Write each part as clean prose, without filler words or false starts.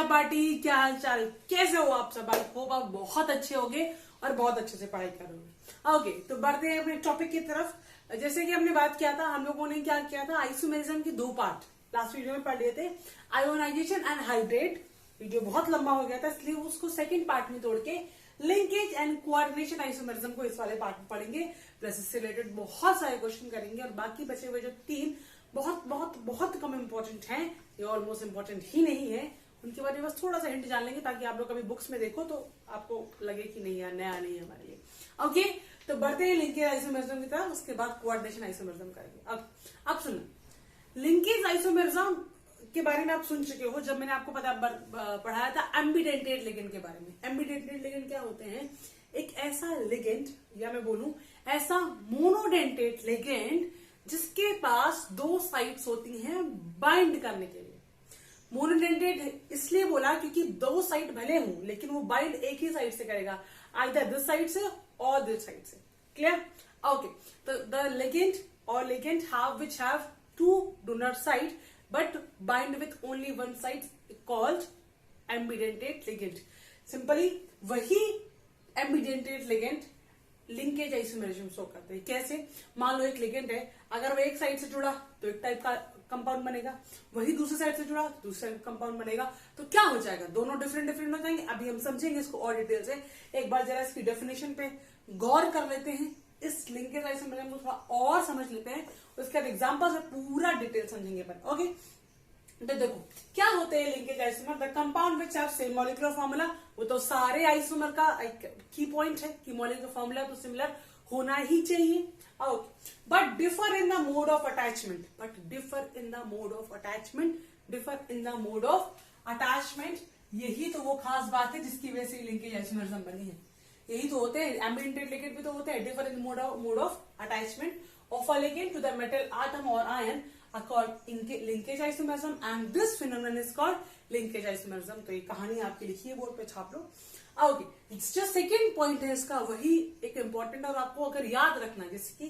Party, क्या हाल चाल, कैसे हो आप सब? आई होप आप बहुत अच्छे होंगे और बहुत अच्छे से पढ़ाई करोगे। ओके, तो बढ़ते हैं अपने टॉपिक की तरफ। जैसे कि हमने बात किया था, हम लोगों ने क्या किया था, आइसोमेरिज्म के दो पार्ट लास्ट वीडियो में पढ़ लिए थे, आयोनाइजेशन एंड हाइड्रेट। वीडियो बहुत लंबा हो गया था, इसलिए उसको सेकंड पार्ट में तोड़ के लिंकेज एंड कोऑर्डिनेशन आइसोमेरिज्म को इस वाले पार्ट में पढ़ेंगे। प्लस इससे रिलेटेड बहुत सारे क्वेश्चन करेंगे और बाकी बचे हुए जो तीन बहुत बहुत बहुत कम इंपॉर्टेंट हैं, ये ऑलमोस्ट इंपॉर्टेंट ही नहीं है, उनके बारे में बस थोड़ा सा हिंट जान लेंगे ताकि आप लोग कभी बुक्स में देखो तो आपको लगे कि नहीं यार नया नहीं है हमारे लिए। ओके, तो बढ़ते हैं लिंकेज आइसोमेरिज्म की तरफ, उसके बाद कोऑर्डिनेशन आइसोमेरिज्म करेंगे। अब सुनो, लिंकेज आइसोमेरिज्म के बारे में आप सुन चुके हो जब मैंने आपको पढ़ाया था एम्बिडेंटेड लिगेंड के बारे में। एम्बिडेंटेड लिगेंड क्या होते हैं? एक ऐसा लिगेंड, या मैं बोलूं ऐसा मोनोडेंटेड लिगेंड जिसके पास दो साइड्स होती हैं बाइंड करने के लिए। मोनोडेंटेड इसलिए बोला क्योंकि दो साइड भले हों लेकिन वो बाइंड एक ही साइड से करेगा, आइदर दिस साइड से और दिस साइड से। क्लियर? ओके, तो द लिगेंड और ligand which have two donor side but bind with only one side called ambidentate ligand. Simply वही ambidentate ligand linkage isomerism show करते हैं। कैसे? मान लो एक लिगेंड है, अगर वो एक साइड से जुड़ा तो एक टाइप का कंपाउंड बनेगा, वही दूसरी साइड से जुड़ा तो दूसरा कंपाउंड बनेगा। तो क्या हो जाएगा? दोनों डिफरेंट डिफरेंट हो जाएंगे। अभी हम समझेंगे इसको और डिटेल से। एक बार जरा इसकी डेफिनेशन पे गौर कर लेते हैं, इस लिंकेज आइसोमेरिज्म को थोड़ा और समझ लेते हैं, उसके बाद एग्जांपल से पूरा डिटेल समझेंगे अपन। ओके, तो देखो क्या होते हैं linkage isomer. The compound which have same molecular formula, वो तो सारे आइसोमर का की पॉइंट है कि मॉलिक्यूलर फॉर्मूला तो सिमिलर होना ही चाहिए। Okay, but differ in the mode of attachment, differ in the mode of attachment. यही तो वो खास बात है जिसकी वजह से लिंकेज आइसोमेरिज्म बनी है। यही तो होते हैं, एम्बिडेंटेड लिगेंड भी तो होते हैं। Differ in mode of attachment of a ligand to the metal atom or ion are called linkage isomerism and this phenomenon is called linkage isomerism। तो ये कहानी आपकी लिखी है, बोर्ड पे छाप लो। ओके, जो सेकेंड पॉइंट है इसका, वही एक इंपॉर्टेंट और आपको अगर याद रखना है, जैसे कि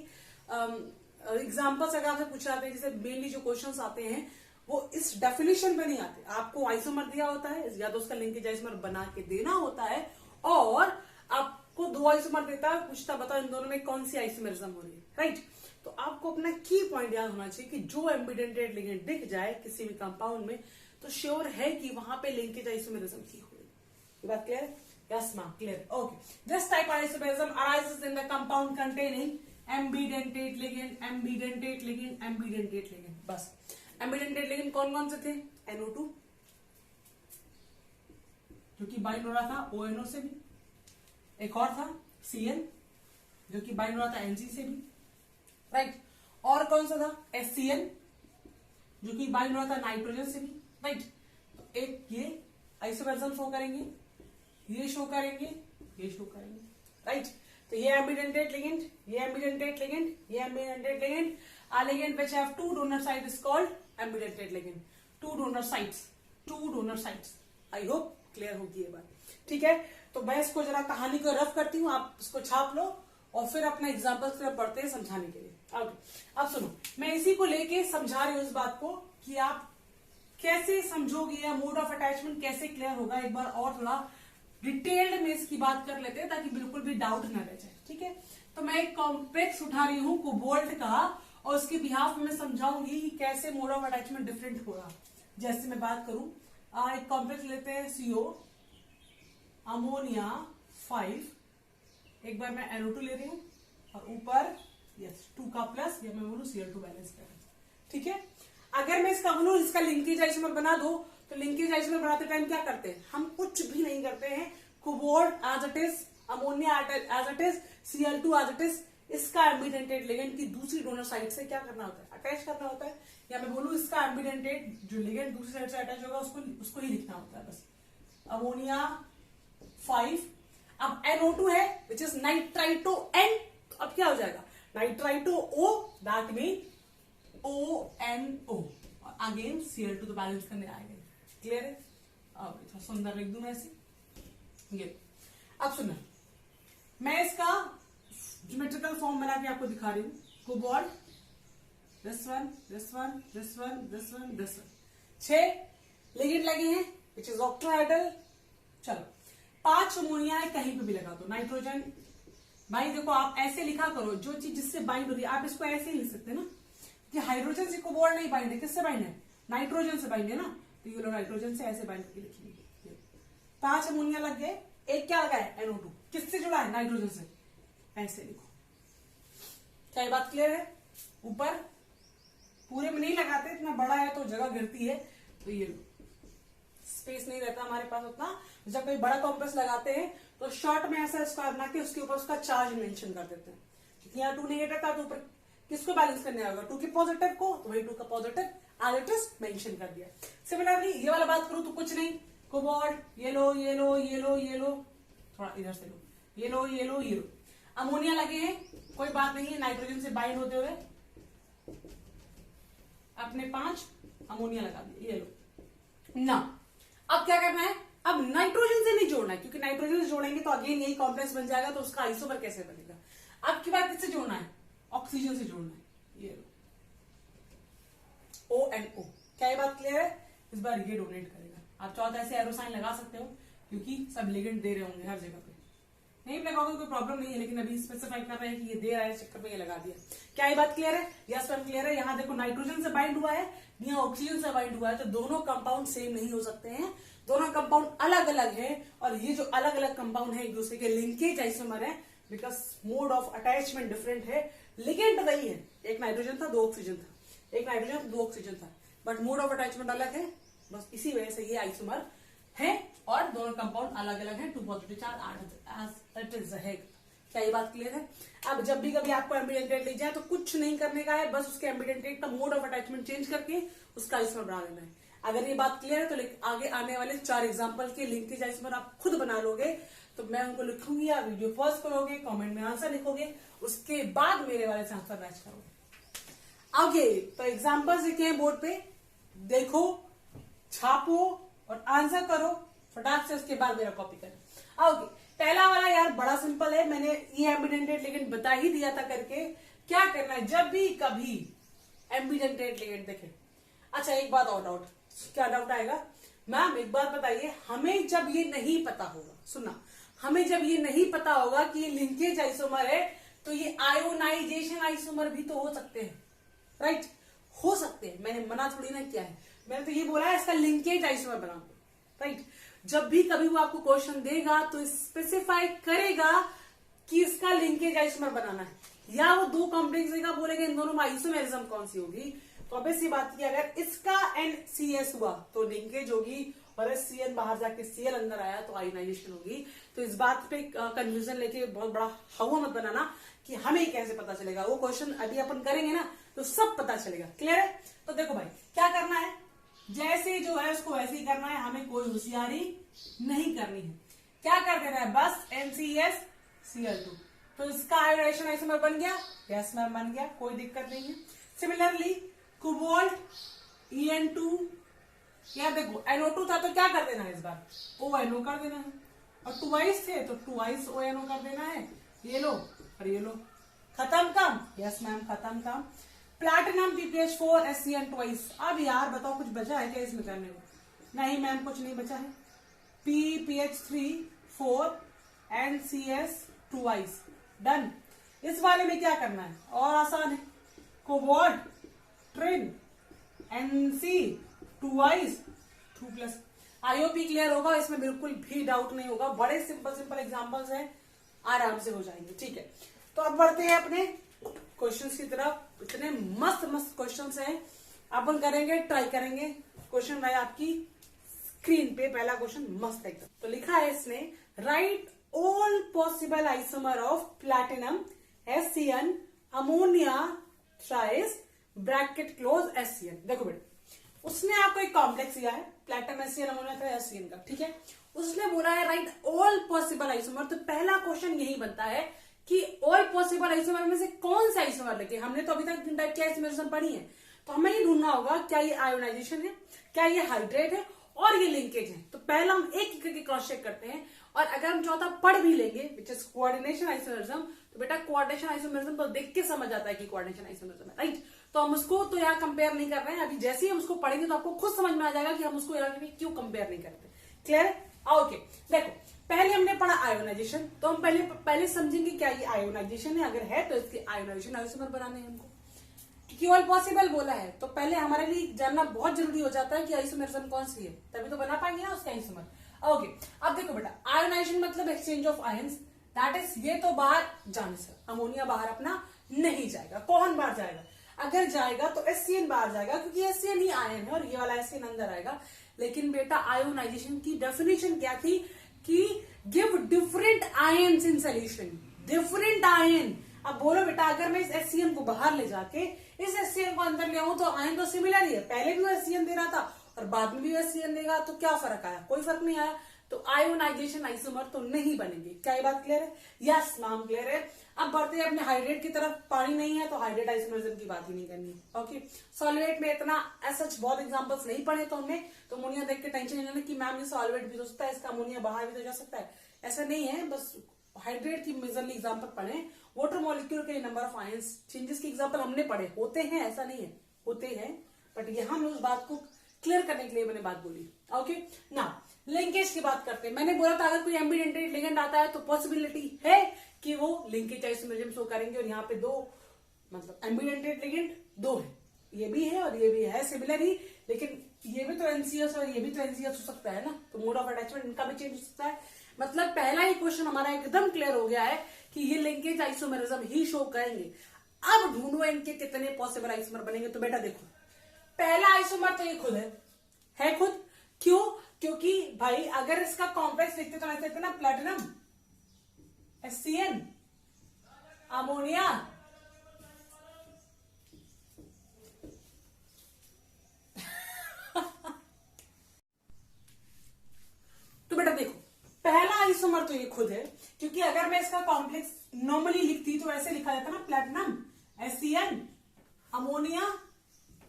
एग्जाम्पल्स अगर आपसे पूछे जाते हैं, जैसे मेनली जो क्वेश्चंस आते हैं वो इस डेफिनेशन में नहीं आते। आपको आइसोमर दिया होता है या तो उसका लिंकेज आइसोमर बना के देना होता है, और आपको दो आइसोमर देता है, पूछता बताओ इन दोनों में कौन सी आइसोमेरिज्म हो रही है, राइट? तो आपको अपना की पॉइंट याद होना चाहिए कि जो एम्बिडेंटेड लिगेंड दिख जाए किसी भी कंपाउंड में तो श्योर है कि वहां पे लिंकेज आइसोमेरिज्म की हुई। ये बात क्लियर है? Yes ma'am, clear. Okay, this type of isomerism arises in the compound containing ambidentate ligand, ambidentate ligand, ambidentate ligand. बस एम्बिडेंटेड लिगेंड कौन कौन से थे? NO2 जो कि बाइंड हो रहा था ONO से भी, एक और था Cl जो कि बाइंड हो रहा था Nc से भी, राइट? और कौन सा था? HCl जो कि बाइंड हो रहा था नाइट्रोजन से भी, राइट? तो एक ये आइसोमेरिज्म शो करेंगे, ये शो करेंगे, ये शो करेंगे, राइट? तो ये एम्बिडेंटेड लिगेंड, ये एम्बिडेंटेड लिगेंड, ये ambidentate ligand. A ligand which have two donor sites is called ambidentate ligand. Two donor sites. I hope clear होगी ये बात, ठीक है? तो मैं इसको जरा कहानी को रफ करती हूँ, आप इसको छाप लो और फिर अपना एग्जाम्पल से पढ़ते हैं समझाने के लिए। अब सुनो, मैं इसी को लेके समझा रही हूँ इस बात को कि आप कैसे समझोगे या मोड ऑफ अटैचमेंट कैसे क्लियर होगा। एक बार और थोड़ा डिटेल्ड में इसकी बात कर लेते हैं ताकि बिल्कुल भी डाउट ना रह जाए, ठीक है? तो मैं एक कॉम्प्लेक्स उठा रही हूँ कोबाल्ट का और उसके बिहाफ में मैं समझाऊंगी कि कैसे मोड ऑफ अटैचमेंट डिफरेंट होगा। जैसे मैं बात करूं, एक कॉम्प्लेक्स लेते हैं CO अमोनिया 5, एक बार मैं NO2 ले रही हूं और ऊपर 2 का प्लस, या मैं बोलूं Cl2 बैलेंस कर, ठीक है? अगर मैं इसका बोलूं इसका लिंकेज आइसोमर बना दो, तो लिंकेज आइसोमर बनाते टाइम क्या करते हैं? हम कुछ भी नहीं करते हैं। Cobalt as it is, ammonia as it is, Cl2 as it is, इसका एम्बिडेंटेड लिगेंड की दूसरी डोनर साइड से क्या करना होता है? अटैच करना होता है। या मैं बोलूं इसका एम्बिडेंटेड जो लिगेंड दूसरी साइड से अटैच होगा उसको ही लिखना होता है, बस अमोनिया 5। अब NO2 है विच इज नाइट्राइटो N, तो अब क्या हो जाएगा? Nitrito O, that mean ONO, और अगेन Cl2 तो बैलेंस करने आएंगे। क्लियर है? अब थोड़ा सुंदर लिख दूं मैं ऐसे। ये अब सुनना, मैं इसका ज्योमेट्रिकल फॉर्म बना के आपको दिखा रही हूँ। Cobalt, this one, this one, this one, this one, this one, 6 ligand लगे हैं विच इज ऑक्टेनहाइड्रल। चलो 5 अमोनिया है, कहीं पे भी लगा दो। नाइट्रोजन, भाई देखो आप ऐसे लिखा करो, जो चीज जिससे बाइंड हो रही है आप इसको ऐसे ही लिख सकते हैं ना, कि हाइड्रोजन से कोबाल्ट नहीं बाइंड है, किससे बाइंड है? नाइट्रोजन से बाइंड है ना, तो ये लोग नाइट्रोजन से ऐसे बाइंड करके लिखेंगे। 5 अमोनिया लग गए, एक क्या लगा है? NO2, किससे जुड़ा है? नाइट्रोजन से, ऐसे लिखो। क्या ये बात क्लियर है? ऊपर पूरे में नहीं लगाते, इतना बड़ा है तो जगह गिरती है, तो ये लो, स्पेस नहीं रहता हमारे पास उतना। जब कोई बड़ा कॉम्प्लेक्स लगाते हैं तो शॉर्ट में ऐसा स्क्वायर बना के उसके ऊपर उसका चार्ज मेंशन कर देते हैं, क्योंकि यहाँ 2 नेगेटिव था तो ऊपर किसको बैलेंस करने आएगा? 2 के पॉजिटिव को, तो वही 2 का पॉजिटिव आइडेंटिस मेंशन कर दिया। सिमिलरली ये वाला बात करूं तो कुछ नहीं, कोबाल्ट ये लो, ये लो, ये लो, ये लो, थोड़ा इधर से लो, ये लो, ये लो, ये लो। अमोनिया लगे हैं, कोई बात नहीं है, नाइट्रोजन से बाइंड होते हुए अपने 5 अमोनिया लगा दिए, ये लो ना। अब क्या करना है? अब नाइट्रोजन से नहीं जोड़ना है, क्योंकि नाइट्रोजन से जोड़ेंगे तो अगेन यही कॉम्प्लेक्स बन जाएगा, तो उसका आइसोमर कैसे बनेगा? अब की बात किससे जोड़ना है? ऑक्सीजन से जोड़ना है, ये लो ONO। क्या ये बात क्लियर है? इस बार ये डोनेट करेगा। आप चाहो तो ऐसे एरो साइन लगा सकते हो, क्योंकि सब लिगेंड दे रहे होंगे हर जगह पे, नहीं लगाओगे कोई प्रॉब्लम नहीं है, लेकिन अभी स्पेसिफाई कर रहे हैं कि ये दे रहा है, चक्कर में ये लगा दिया। क्या ये बात क्लियर है? यस मैम क्लियर है। यहाँ देखो नाइट्रोजन से बाइंड हुआ है, यहाँ ऑक्सीजन से बाइंड हुआ है, तो दोनों कंपाउंड सेम नहीं हो सकते हैं, दोनों कंपाउंड अलग अलग है। और ये जो अलग अलग कंपाउंड है एक दूसरे के लिंकेज आइसोमर है, because mode of attachment different है, लिगेंड वही है। एक नाइट्रोजन था, 2 ऑक्सीजन था, एक नाइट्रोजन 2 ऑक्सीजन था, बट मोड ऑफ अटैचमेंट अलग है, बस इसी वजह से ये आइसोमर है, और दोनों कंपाउंड अलग अलग है, 2 पॉजिटिव चार्ज है। क्या ये बात क्लियर है? अब जब भी कभी आपको एम्बिडेंट रेट ले जाए तो कुछ नहीं करने का है, बस उसके एम्बिडेंट रेट का मोड ऑफ अटैचमेंट चेंज करके उसका आइसोमर बना लेना है। अगर ये बात क्लियर है तो आगे आने वाले 4 एग्जांपल के लिंकेज आइसोमर आप खुद बना लोगे, तो मैं उनको लिखूंगी, आप वीडियो पॉज करोगे, कमेंट में आंसर लिखोगे, उसके बाद मेरे वाले से आंसर मैच करोगे। ओके, तो एग्जांपल्स लिखे हैं बोर्ड पे, देखो, छापो और आंसर करो फटाक से, उसके बाद मेरा कॉपी करें। ओके, पहला वाला यार बड़ा सिंपल है, मैंने ये एम्बिडेंट रेट लिगेंड बता ही दिया था करके। क्या करना है जब भी कभी एम्बिडेंट रेट लिगेंड देखे? अच्छा एक बात और डाउट, क्या डाउट आएगा? मैम एक बात बताइए, हमें जब ये नहीं पता होगा, सुनना, हमें जब ये नहीं पता होगा कि ये लिंकेज आइसोमर है, तो ये आयोनाइजेशन आइसोमर भी तो हो सकते हैं, राइट? हो सकते हैं, मैंने मना थोड़ी ना किया है, मैंने तो ये बोला है इसका लिंकेज आइसोमर बना दो, राइट? जब भी कभी वो आपको क्वेश्चन देगा तो स्पेसिफाई करेगा कि इसका लिंकेज आइसोमर बनाना है, या वो 2 कॉम्प्लेक्स देगा, बोलेगा इन दोनों में आइसोमेरिज्म कौन सी होगी। तो अब ऐसी बात की, अगर इसका NCS हुआ तो लिंकेज होगी, और SCN बाहर जाके Cl अंदर आया तो आयोनाइजेशन होगी। तो इस बात पे कंफ्यूजन लेके बहुत बड़ा हवा मत बनाना कि हमें कैसे पता चलेगा, वो क्वेश्चन अभी अपन करेंगे ना तो सब पता चलेगा। क्लियर है? तो देखो भाई क्या करना है, जैसे जो है उसको वैसे ही करना है, हमें कोई होशियारी नहीं करनी है। क्या कर देना है? बस NCS Cl2, तो इसका आयोनाइजेशन आइसोमर बन गया। यस मैम बन गया, कोई दिक्कत नहीं है। सिमिलरली कोबाल्ट En2, यार देखो NO2 था तो क्या कर देना है इस बार? ONO कर देना है, और 2 थे तो 2 ONO कर देना है, ये लो और ये लो, खत्म काम। यस मैम खत्म काम। Platinum PPH4 SCN 2। अब यार बताओ कुछ बचा है क्या इसमें करने को? नहीं मैम कुछ नहीं बचा है। PPH3 4 NCS 2 done. इस वाले में क्या करना है? और आसान है, कोबाल्ट ट्रिन NC 2 IOP क्लियर होगा, इसमें बिल्कुल भी डाउट नहीं होगा, बड़े सिंपल एग्जांपल्स हैं, आराम से हो जाएंगे। ठीक है, तो अब बढ़ते हैं अपने क्वेश्चंस की तरफ। इतने मस्त क्वेश्चंस हैं, अपन करेंगे, ट्राई करेंगे। क्वेश्चन है आपकी स्क्रीन पे, पहला क्वेश्चन मस्त एकदम। तो लिखा है इसने, right all possible isomer of platinum SCN ammonia thrice bracket close SCN। देखो बेटा, उसने आपको एक कॉम्प्लेक्स दिया है, platinum SCN ammonia thrice SCN का, ठीक है? उसने बोला है राइट ऑल पॉसिबल आइसोमर, तो पहला क्वेश्चन यही बनता है कि ऑल पॉसिबल आइसोमर में से कौन सा आइसोमर लेके, हमने तो अभी तक 3 टाइप की आइसोमरिज्म पढ़ी है, तो हमें ये ढूंढना होगा क्या ये आयोनाइजेशन है, क्या ये हाइड्रेट है, और ये लिंकेज है। तो पहला हम एक करके क्रॉस चेक करते हैं, और अगर हम चौथा पढ़ भी लेंगे विच इज कोऑर्डिनेशन आइसोमरिज्म, तो बेटा कोऑर्डिनेशन आइसोमरिज्म तो देख के समझ आता है कि कोऑर्डिनेशन आइसोमरिज्म है, राइट? तो हम उसको तो यहाँ कंपेयर नहीं कर रहे हैं। अभी जैसे ही हम उसको पढ़ेंगे तो आपको खुद समझ में आ जाएगा कि हम उसको यहाँ क्यों कंपेयर नहीं करते। क्लियर? ओके, देखो पहले हमने पढ़ा आयोनाइजेशन, तो हम पहले समझेंगे क्या ये आयोनाइजेशन है, अगर है तो इसके आयोनाइजेशन आइसोमर बनाने हैं हमको, क्योंकि ऑल पॉसिबल बोला है तो पहले हमारे लिए जानना बहुत जरूरी हो जाता है कि आइसोमरिज्म कौन सी है, तभी तो बना पाएंगे ना उसका आइसोमर। ओके, अब देखो बेटा, आयोनाइजेशन मतलब exchange of ions, that is ये तो बाहर जाने से, अमोनिया बाहर अपना नहीं जाएगा। कौन बाहर जाएगा? अगर जाएगा तो एससीएन बाहर जाएगा, क्योंकि एससीएन ही आयन है और ये वाला एससीएन अंदर आएगा। लेकिन बेटा आयोनाइजेशन की डेफिनेशन क्या थी कि give different ions in solution, different ion. अब बोलो बेटा, अगर मैं इस एससीएन को बाहर ले जाके इस एससीएन को अंदर ले आऊं तो आयन तो सिमिलर ही है, पहले भी वो एससीएन दे रहा था और बाद में भी एससीएन देगा, तो क्या फर्क आया? कोई फर्क नहीं आया। तो आयोनाइजेशन आइसोमर तो नहीं बनेंगे। क्या ये बात क्लियर है? यस मैम क्लियर है। अब बढ़ते हैं अपने हाइड्रेट की तरफ। पानी नहीं है तो हाइड्रेट आइसोमरिज्म की बात ही नहीं करनी। ओके, सॉल्वेट में इतना ऐसा बहुत एग्जांपल्स नहीं पढ़े तो हमने, तो अमोनिया देख के टेंशन नहीं लेना कि मैम ये सॉल्वेट भी हो सकता है, इसका अमोनिया बाहर भी तो जा सकता है, ऐसा नहीं है। बस हाइड्रेट की मेजरली एग्जांपल पढ़े। वाटर मॉलिक्यूल के नंबर ऑफ आयंस चेंजेस की एग्जांपल हमने पढ़े, होते हैं ऐसा नहीं है, होते हैं, बट यहां में उस बात को क्लियर करने के लिए मैंने बात बोली। ओके ना, लिंकेज की बात करते हैं। मैंने बोला था अगर कोई एम्बिडेंटेड लिगेंड आता है तो पॉसिबिलिटी है कि वो लिंकेज आइसोमरिज्म शो करेंगे, और यहाँ पे दो मतलब एम्बिडेंटेड लिगेंड दो है, ये भी है और ये भी है सिमिलर ही, लेकिन ये भी तो एनसीएस और ये भी तो एनसीएस हो सकता है ना, तो मोड ऑफ अटैचमेंट इनका भी चेंज हो सकता है। मतलब पहला ही क्वेश्चन हमारा एकदम क्लियर हो गया है कि ये लिंकेज आइसोमरिज्म ही शो करेंगे। अब ढूंढो इनके कितने पॉसिबल आइसोमर बनेंगे। तो बेटा देखो, पहला आइसोमर तो ये खुद है खुद। क्यों? क्योंकि भाई अगर इसका कॉम्प्लेक्स लिखते तो ऐसे लिखते ना, प्लेटिनम HCN अमोनिया तो बेटा देखो, पहला आइसोमर तो ये खुद है, क्योंकि अगर मैं इसका कॉम्प्लेक्स नॉर्मली लिखती तो ऐसे लिखा जाता ना, platinum HCN ammonia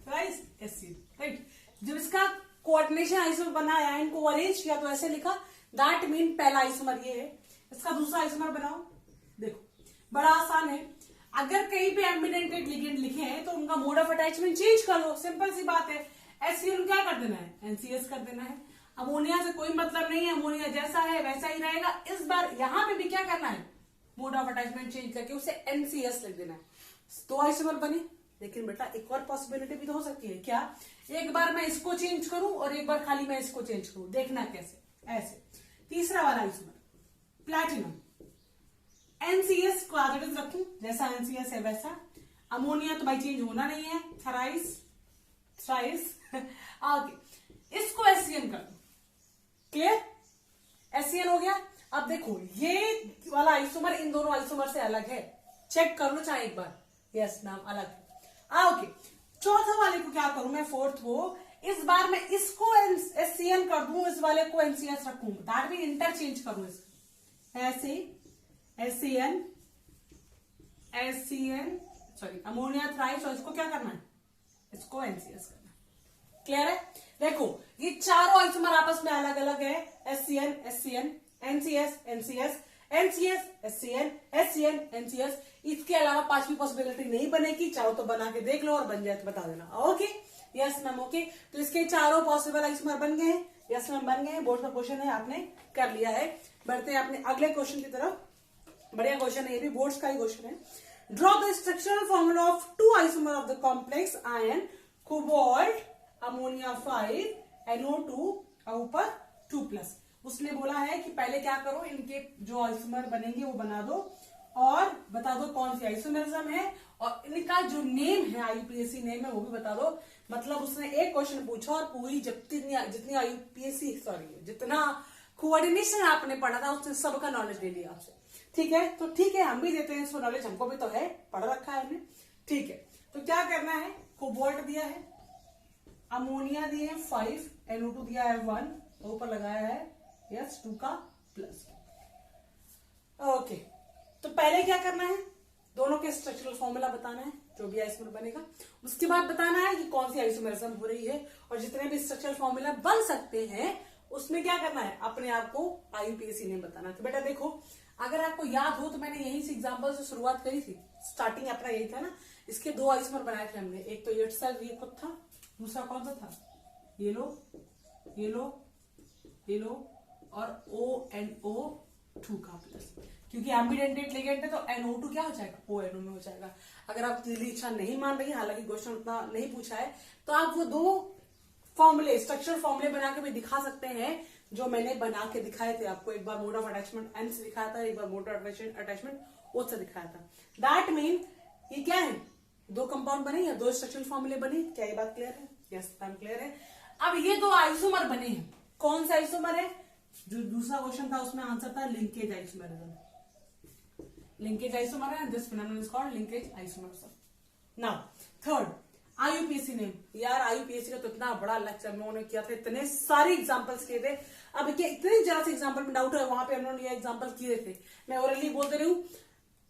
rice HCN, right. जब इसका कोऑर्डिनेशन आइसोमर बनाया, इनको अरेंज किया तो ऐसे लिखा, दैट मीन पहला आइसोमर ये है। इसका दूसरा आइसोमर बनाओ। देखो बड़ा आसान है, अगर कहीं पे एम्बिडेंटेड लिगेंड लिखे हैं तो उनका मोड ऑफ अटैचमेंट चेंज कर लो, सिंपल सी बात है। HCN क्या कर देना है? NCS कर देना है। अमोनिया से कोई मतलब नहीं है, अमोनिया जैसा है वैसा ही रहेगा। इस बार यहां पे भी क्या करना है? मोड ऑफ अटैचमेंट चेंज करके उसे NCS लिख देना है। दो आइसोमर बने। लेकिन बेटा एक और पॉसिबिलिटी भी तो हो सकती है। क्या? एक बार मैं इसको चेंज करूं और एक बार खाली मैं इसको चेंज करूं। देखना कैसे, ऐसे। तीसरा वाला आइसोमर प्लैटिनम NCS को एज इट इज रखूं, जैसा NCS है वैसा। अमोनिया तो भाई चेंज होना नहीं है, थ्राइस आगे इसको HCN कर दो। क्लियर? HCN हो गया। अब देखो ये वाला आइसोमर इन दोनों आइसोमर से अलग है, चेक कर लो चाहे एक बार। यस मैम अलग है। ओके, चौथा वाले को क्या करूं मैं, फोर्थ को, इस बार मैं इसको HCN कर दूं, इस वाले को NCS रखूं, दैट मीन इंटरचेंज करूं इसको, ऐसे HCN सॉरी अमोनिया थ्राइस, और इसको क्या करना है? इसको NCS करना है। क्लियर है? देखो ये चारों आइसोमर आपस में अलग अलग है, HCN NCS HCN NCS। इसके अलावा पांचवी पॉसिबिलिटी नहीं बनेगी। चाहो तो बना के देख लो और बन जाए तो बता देना। Okay yes ma'am okay. तो इसके चारों पॉसिबल आइसोमर बन गए हैं। यस मैम बन गए हैं। बोर्ड का क्वेश्चन है, आपने कर लिया है। बढ़ते हैं अपने अगले क्वेश्चन की तरफ। बढ़िया क्वेश्चन है, ये भी बोर्ड्स का ही क्वेश्चन है। Draw the structural formula of two isomer of the complex ion cobalt ammonia 5 NO2 ऊपर 2+। उसने बोला है कि पहले क्या करो, इनके जो आइसोमर बनेंगे वो बना दो और बता दो कौन सी आइसोमरिज्म है, और इनका जो नेम है IUPAC नेम है वो भी बता दो। मतलब उसने एक क्वेश्चन पूछा और पूरी जितनी IUPAC जितना कोऑर्डिनेशन आपने पढ़ा था उसने सबका नॉलेज ले लिया आपसे। ठीक है, तो ठीक है, हम भी देते हैं इसको नॉलेज, हमको भी तो है, पढ़ रखा है हमने। ठीक है, तो क्या करना है, कोबाल्ट दिया है, अमोनिया दिए 5, NO2 दिया है 1, ऊपर लगाया है यस 2 का प्लस। ओके, तो पहले क्या करना है, दोनों के स्ट्रक्चरल फॉर्मूला बताना है, जो भी आइसोमर बनेगा। उसके बाद बताना है कि कौन सी आइसोमरिज्म हो रही है, और जितने भी स्ट्रक्चरल फॉर्मूला बन सकते हैं उसमें क्या करना है, अपने आप को IUPAC ने बताना। तो बेटा देखो, अगर आपको याद हो तो मैंने यहीं से एग्जांपल से शुरुआत करी थी, स्टार्टिंग अपना यही था ना इसके दो आइसोमर बनाए थे हमने, एक तो ये खुद था, दूसरा कौन सा था, येलो येलो येलो और ONO2 का प्लस, क्योंकि एम्बिडेंटेट लिगेंड है तो NO2 क्या हो जाएगा, ONO में हो जाएगा। अगर आप दिली इच्छा नहीं मान रही, हालांकि क्वेश्चन उतना नहीं पूछा है, तो आप वो दो फॉर्मूले, स्ट्रक्चर फॉर्मूले बना के भी दिखा सकते हैं, जो मैंने बना के दिखाए थे आपको। एक बार मोड ऑफ अटैचमेंट N से दिखाया था, एक बार मोड ऑफ अटैचमेंट O से दिखाया था। दैट मीन ये क्या है, दो कंपाउंड बने या दो स्ट्रक्चरल फॉर्मूले बने। क्या ये बात क्लियर है? यस, टाइम क्लियर है। अब ये दो आइसोमर बने हैं, कौन सा आइसोमर है, जो दूसरा क्वेश्चन था उसमें आंसर था लिंकेज आइसोमरिज्म। लिंकेज आइसोमर है, this phenomenon is called linkage isomerism. Now third, IUPAC ने, यार IUPAC का तो इतना बड़ा लेक्चर हम लोगों ने किया था, इतने सारे एग्जांपल्स किए थे। अब क्या इतने जरा से एग्जांपल में डाउट है, वहां पे हम लोगों ने ये एग्जांपल किए थे, मैं ओरली बोलते रही हूं,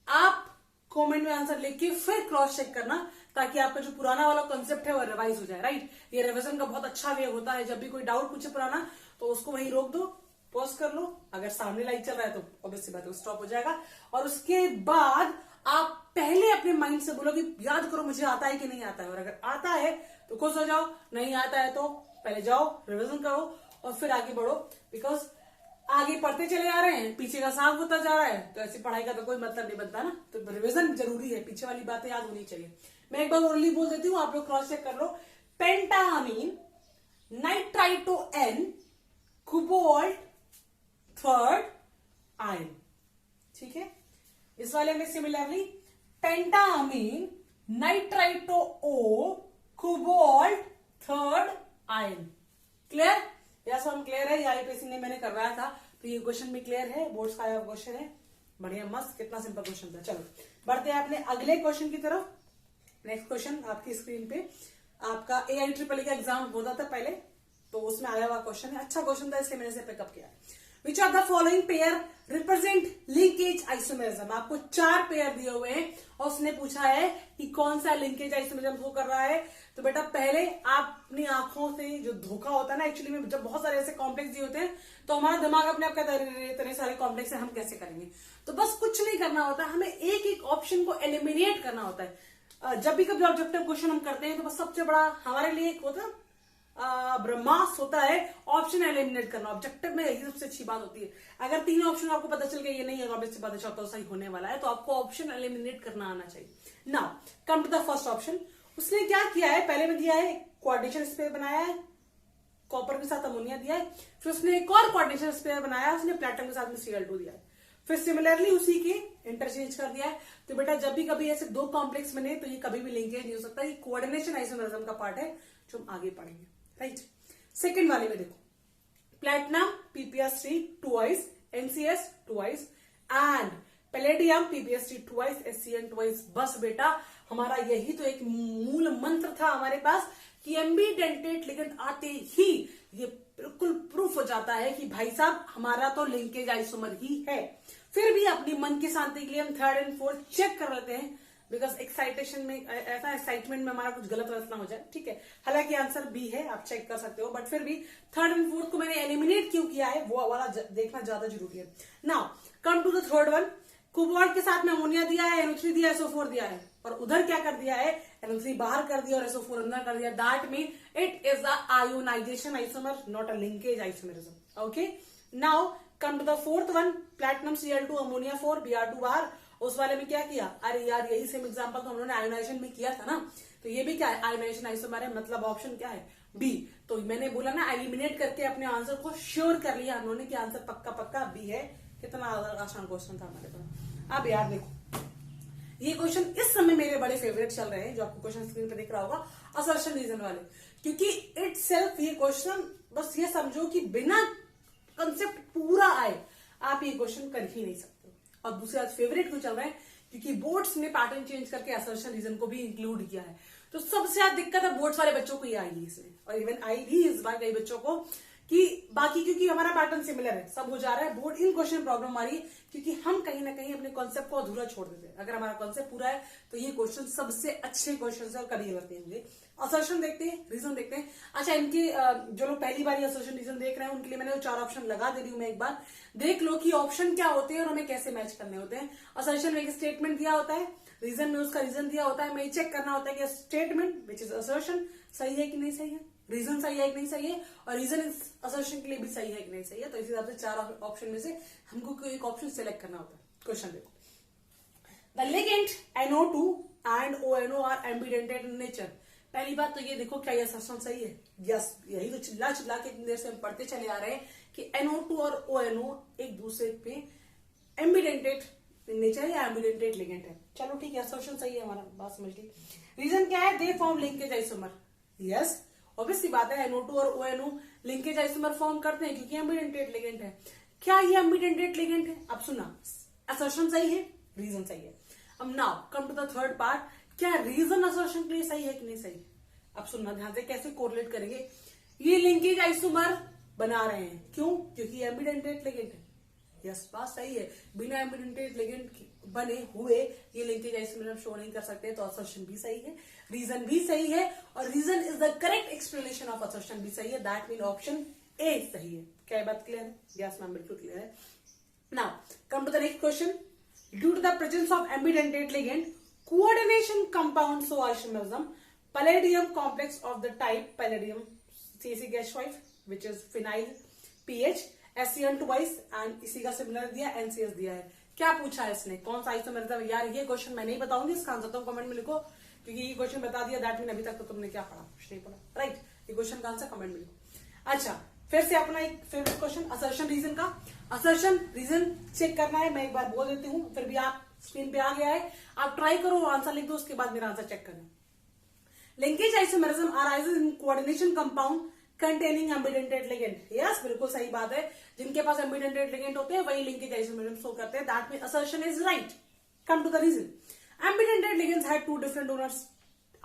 आप कमेंट में आंसर लिख के फिर क्रॉस चेक करना, ताकि आपका जो पुराना वाला कॉन्सेप्ट है वो रिवाइज हो जाए, राइट। ये रिवीजन का बहुत अच्छा वे होता है, जब भी कोई डाउट पूछे पुराना तो उसको वहीं रोक दो, पॉज कर लो, अगर सामने लाइव चल रहा है तो ऑब्वियसली बात है स्टॉप हो जाएगा, और उसके बाद आप पहले अपने माइंड से बोलो कि याद करो मुझे आता है कि नहीं आता है, और अगर आता है तो खुश हो जाओ, नहीं आता है तो पहले जाओ रिवीजन करो और फिर आगे बढ़ो, बिकॉज आगे पढ़ते चले जा रहे हैं, पीछे का साफ होता जा रहा है, तो ऐसी पढ़ाई का तो कोई मतलब नहीं बनता ना, तो रिवीजन जरूरी है, पीछे वाली बातें याद होनी चाहिए। मैं एक बार ओरली बोल देती हूँ, आप लोग क्रॉस चेक कर लो। Pentammine nitrito N cobalt third ion, ठीक है। इस वाले में similarly pentammine nitrito O cobalt third ion. Clear? Yes, हम क्लियर है। IUPAC ने मैंने करवाया था, तो ये क्वेश्चन भी क्लियर है, बोर्ड्स का आया क्वेश्चन है, बढ़िया मस्त, कितना सिंपल क्वेश्चन था। चलो बढ़ते हैं अपने अगले क्वेश्चन की तरफ। नेक्स्ट क्वेश्चन आपकी स्क्रीन पे, आपका AIEEE का एग्जाम होता था पहले, तो उसमें आया हुआ क्वेश्चन है, अच्छा क्वेश्चन था इसलिए मैंने इसे पिकअप किया। Which of the following pair represent linkage isomerism. आपको 4 पेयर दिए हुए हैं और उसने पूछा है कि कौन सा लिंकेज आइसोमेरिज्म को कर रहा है। तो बेटा पहले आप अपनी आंखों से, जो धोखा होता है ना एक्चुअली में, जब बहुत सारे ऐसे कॉम्प्लेक्स दिए होते हैं तो हमारा दिमाग अपने आप कहता है इतने सारे कॉम्प्लेक्स है, हम कैसे करेंगे। तो बस कुछ नहीं करना होता, हमें एक एक ऑप्शन को एलिमिनेट करना होता है। जब भी कभी ऑब्जेक्टिव क्वेश्चन हम करते हैं तो बस सबसे बड़ा हमारे लिए एक होता है ब्रह्मास्त्र होता है ऑप्शन एलिमिनेट करना। ऑब्जेक्टिव में यही सबसे अच्छी बात होती है। अगर 3 ऑप्शन आपको पता चल गया ये नहीं है, ऑब्वियसली बात है तो सही होने वाला है, तो आपको ऑप्शन एलिमिनेट करना आना चाहिए। Now come to the first option. उसने क्या किया है, पहले में दिया है कोऑर्डिनेशन स्पेयर बनाया है, कॉपर के साथ अमोनिया दिया है, फिर उसने एक और कोऑर्डिनेशन स्पेयर बनाया, उसने प्लेटिनम के साथ में Cl2 दिया है, फिर सिमिलरली उसी के इंटरचेंज कर दिया है। तो बेटा जब भी कभी ऐसे 2 कॉम्प्लेक्स बने तो ये कभी भी लिंकेज नहीं हो सकता, ये कोऑर्डिनेशन आइसोमेरिज्म का पार्ट है जो हम आगे पढ़ेंगे, राइट। सेकेंड वाले में देखो, platinum PPS3 twice, NCS twice and palladium PPS3 twice, SCN twice। बस बेटा हमारा यही तो एक मूल मंत्र था हमारे पास कि एम्बिडेंटेट लिगेंड आते ही ये बिल्कुल प्रूफ हो जाता है कि भाई साहब हमारा तो लिंकेज आइसोमर ही है। फिर भी अपनी मन की शांति के लिए हम 3rd and 4th चेक कर लेते हैं, बिकॉज एक्साइटेशन में, ऐसा एक्साइटमेंट में हमारा कुछ गलत ना हो जाए, ठीक है। हालांकि आंसर बी है, आप चेक कर सकते हो, बट फिर भी 3rd and 4th को मैंने एलिमिनेट क्यों किया है वो वाला देखना ज्यादा जरूरी है। Now come to the third one. Cobalt के साथ में अमोनिया दिया है, NO3 दिया है, SO4 दिया है, और उधर क्या कर दिया है, NO3 बाहर कर दिया और SO4 अंदर कर दिया। That mean it is a ionization isomer, not a linkage isomerism. Okay, now come to the fourth one. Platinum Cl2 ammonia 4 Br2 बाहर। उस वाले में क्या किया, अरे यार यही सेम एग्जांपल तो हम लोगों ने आयोनाइजेशन में किया था ना, तो ये भी क्या है, आयोनाइजेशन आइसोमर है, मतलब ऑप्शन क्या है, बी। तो मैंने बोला ना एलिमिनेट करके अपने आंसर को श्योर कर लिया हम लोगों ने कि आंसर पक्का बी है। कितना आसान क्वेश्चन था हमारे पास। अब यार देखो, ये क्वेश्चन इस समय मेरे बड़े फेवरेट चल रहे हैं, जो आपको क्वेश्चन स्क्रीन पे दिख रहा होगा, असर्शन रीजन वाले, क्योंकि इटसेल्फ ये क्वेश्चन, बस ये समझो कि बिना कंसेप्ट पूरा आए आप ये क्वेश्चन कर ही नहीं सकते। और दूसरे आज फेवरेट क्यों चल रहा है, क्योंकि बोर्ड्स ने पैटर्न चेंज करके असर्शन रीजन को भी इंक्लूड किया है। तो सबसे ज्यादा दिक्कत है बोर्ड्स वाले बच्चों को ये आई इसमें, और इवन आई भी इस बार कई बच्चों को, कि बाकी क्योंकि हमारा पैटर्न सिमिलर है, सब हो जा रहा है, बोर्ड इन क्वेश्चन प्रॉब्लम आ रही है क्योंकि हम कहीं ना कहीं अपने कॉन्सेप्ट को अधूरा छोड़ देते हैं। अगर हमारा कॉन्सेप्ट पूरा है तो ये क्वेश्चन सबसे अच्छे क्वेश्चन है और कभी गलत नहीं होंगे। असर्शन देखते हैं, रीजन देखते हैं। अच्छा, इनके जो लोग पहली बार असर्शन रीजन देख रहे हैं उनके लिए मैंने वो 4 ऑप्शन लगा दे रही हूं। मैं एक बार देख लो कि ऑप्शन क्या होते हैं और हमें कैसे मैच करने होते हैं। असर्शन में एक स्टेटमेंट दिया होता है, रीजन में उसका रीजन दिया होता है। हमें चेक करना होता है कि स्टेटमेंट विच इज असर्शन सही है कि नहीं सही है, रीजन सही है कि नहीं सही है, और रीजन इस असर्शन के लिए भी सही है कि नहीं सही है। तो इस हिसाब से 4 ऑप्शन में से हमको कोई एक ऑप्शन सिलेक्ट करना होता है। क्वेश्चन देखो, the ligand NO2 and ONO are ambidentate in nature. पहली बात तो ये देखो, क्या ये असर्शन सही है? यस, यही तो चिल्ला चिल्ला के इतनी देर से हम पढ़ते चले आ रहे हैं कि NO2 और ONO एक दूसरे पे एम्बिडेंटेड नेचर या एम्बिडेंटेड लिगेंड है। चलो ठीक है, असर्शन सही है हमारा, बात समझ ली। रीजन क्या है? They form linkage isomer. Yes, obvious सी बात है, NO2 और ONO लिंकेज आइसोमर फॉर्म करते हैं क्योंकि एम्बिडेंटेड लिगेंड है। क्या ये एम्बिडेंटेड लिगेंड है? अब सुना, असर्शन सही है, रीजन सही है। अब now come to the third part, क्या रीजन असर्शन के लिए सही है कि नहीं सही? अब सुनना ध्यान से, कैसे कोरिलेट करेंगे। ये लिंकेज आइसोमर बना रहे हैं, क्यों? क्योंकि एम्बिडेंटेड लिगेंड है। यस, बात सही है, बिना एम्बिडेंटेड लिगेंड बने हुए ये लिंकेज आइसोमर शो नहीं कर सकते, तो असर्शन भी सही है, रीजन भी सही है, और reason is the correct explanation of assertion भी सही है। दैट मीन ऑप्शन ए सही है। क्या बात क्लियर है? यस मैम, बिल्कुल क्लियर है। Now come to the next question. Due to the presence of ambidentate ligand, coordination compounds so isomerism, palladium complex of the type palladium CC gas 5 which is phenyl pH SCN twice and इसी का similar दिया NCS दिया है। क्या पूछा है इसने, कौन सा आइसोमेरिज्म? यार ये क्वेश्चन मैं नहीं बताऊंगी, इसका आंसर तुम कमेंट में लिखो, क्योंकि ये क्वेश्चन बता दिया दैट मीन अभी तक तो तुमने क्या पढ़ा? कुछ नहीं पढ़ा, राइट। ये क्वेश्चन का आंसर कमेंट में लिखो। अच्छा, फिर से अपना एक फेवरेट क्वेश्चन, असर्शन रीजन का। असर्शन रीजन चेक करना है, मैं एक बार बोल देती हूँ, फिर भी आप स्क्रीन पे आ गया है, आप ट्राई करो, आंसर लिख दो, उसके बाद मेरा आंसर चेक करना। Linkage isomerism arises in coordination compound containing ambidentate ligand. Yes, बिल्कुल सही बात है, जिनके पास एम्बिडेंटेड लिगेंड होते हैं वही लिंकेज आइसोमेरिज्म शो करते हैं। That mean assertion is right. Come to the reason, ambidentate ligands had 2 different donors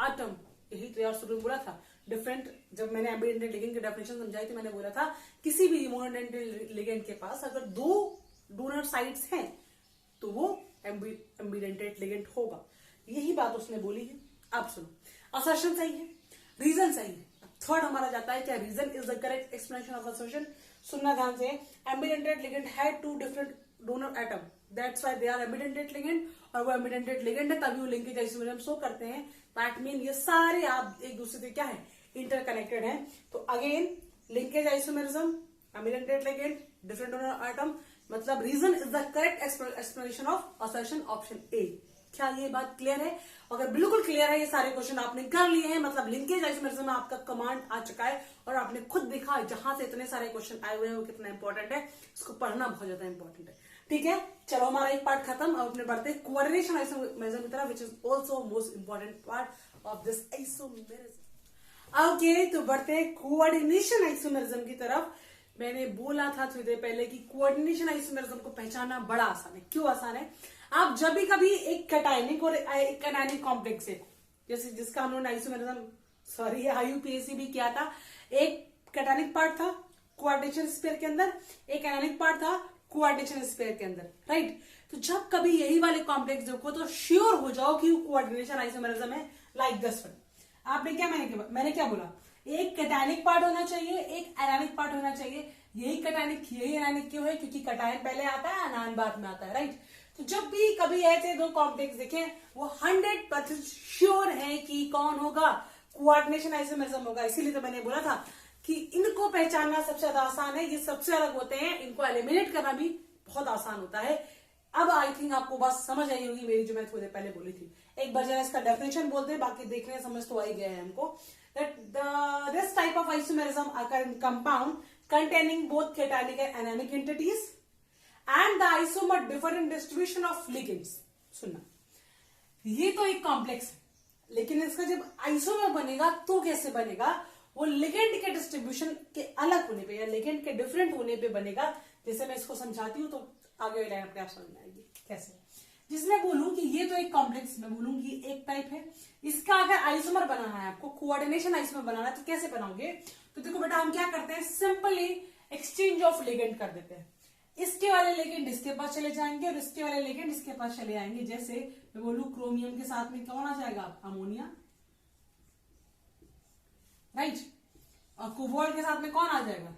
atom. यही तो यार शुरू में बोला था डिफरेंट, जब मैंने एम्बिडेंटेड लिगेंड की डेफिनेशन समझाई थी, मैंने बोला था किसी भी एम्बिडेंटेड लिगेंड के पास अगर 2 डोनर साइट्स हैं तो वो एम्बिडेंटेड लिगेंड होगा। यही बात उसने बोली है। अब सुनो, असर्शन सही है, रीजन सही है। थर्ड हमारा जाता है, क्या reason is the correct explanation of assertion? सुनना ध्यान से, ambidentate ligand had 2 different donor atom, that's why they are ambidentate ligand, और वो एम्बिडेंटेड लिगेंड है तभी वो लिंकेज आइसोमेरिज्म शो करते हैं। दैट मीन ये सारे आप एक दूसरे से क्या है, इंटरकनेक्टेड हैं। तो again linkage isomerism, ambidentate ligand, different donor atom, मतलब reason is the correct explanation of assertion, option A. क्या ये बात क्लियर है? अगर बिल्कुल क्लियर है, ये सारे क्वेश्चन आपने कर लिए हैं, मतलब लिंकेज आइसोमेरिज्म में आपका कमांड आ चुका है और आपने खुद देखा जहां से इतने सारे क्वेश्चन आए हुए हैं वो कितना इंपॉर्टेंट है, इसको पढ़ना बहुत ज्यादा इंपॉर्टेंट है। ठीक है, चलो हमारा एक पार्ट खत्म। अब अपने बढ़ते कोऑर्डिनेशन आइसोमेरिज्म की तरफ, which is also most important part of this isomerism. Okay, तो बढ़ते हैं कोऑर्डिनेशन आइसोमेरिज्म की तरफ। मैंने बोला था थोड़ी देर पहले कि कोऑर्डिनेशन आइसोमेरिज्म को पहचानना बड़ा आसान है। क्यों आसान है? आप जब भी कभी एक कैटायनिक और एक एनायनिक कॉम्प्लेक्स है, जैसे जिसका हमने आइसोमेरिज्म IUPAC भी किया था, एक कैटायनिक पार्ट था कोऑर्डिनेशन स्फीयर के अंदर, एक एनायनिक पार्ट था कोऑर्डिनेशन स्फीयर के अंदर, राइट। तो जब कभी यही वाले कॉम्प्लेक्स देखो तो श्योर हो जाओ कि कोऑर्डिनेशन आइसोमेरिज्म है, लाइक दिस वन। आपने क्या मैंने क्या बोला, एक कैटायनिक पार्ट होना चाहिए, एक एनायनिक पार्ट होना चाहिए। यही कैटायनिक यही एनायनिक क्यों है? क्योंकि कैटायन पहले आता है, एनायन बाद में आता है, राइट। तो जब भी कभी ऐसे 2 कॉम्प्लेक्स देखें, वो 100% श्योर है कि कौन होगा, कोऑर्डिनेशन आइसोमेरिज्म होगा। इसीलिए तो मैंने बोला था कि इनको पहचानना सबसे ज्यादा आसान है, ये सबसे अलग होते हैं, इनको एलिमिनेट करना भी बहुत आसान होता है। अब आई थिंक आपको बात समझ आई होगी मेरी, जो मैं थोड़ी देर पहले बोली थी। एक बार जरा इसका डेफिनेशन बोलते हैं, बाकी देखने समझ तो आ ही गया है हमको। That this type of isomerism occur in compound containing both cationic and anionic entities and the isomer differ in distribution of ligands। सुनना, ये तो एक कॉम्प्लेक्स है, लेकिन इसका जब आइसोमर बनेगा तो कैसे बनेगा? वो लिगेंड के डिस्ट्रीब्यूशन के अलग होने पे या लिगेंड के डिफरेंट होने पे बनेगा। जैसे मैं इसको समझाती हूँ तो आगे लाइन अपने आप समझ में आएगी कैसे। जिसमें बोलूं कि ये तो एक कॉम्प्लेक्स, मैं बोलूंगी एक टाइप है, इसका अगर आइसोमर बनाना है आपको, कोऑर्डिनेशन आइसोमर बनाना है, तो कैसे बनाओगे? तो देखो बेटा, हम क्या करते हैं, सिंपली एक्सचेंज ऑफ लिगेंड कर देते हैं। इसके वाले लिगेंड इसके पास चले जाएंगे और इसके वाले लिगेंड इसके पास चले आएंगे। जैसे मैं बोलूं क्रोमियम के साथ में कौन आ जाएगा, अमोनिया, राइट, और कोबाल्ट के साथ में कौन आ जाएगा,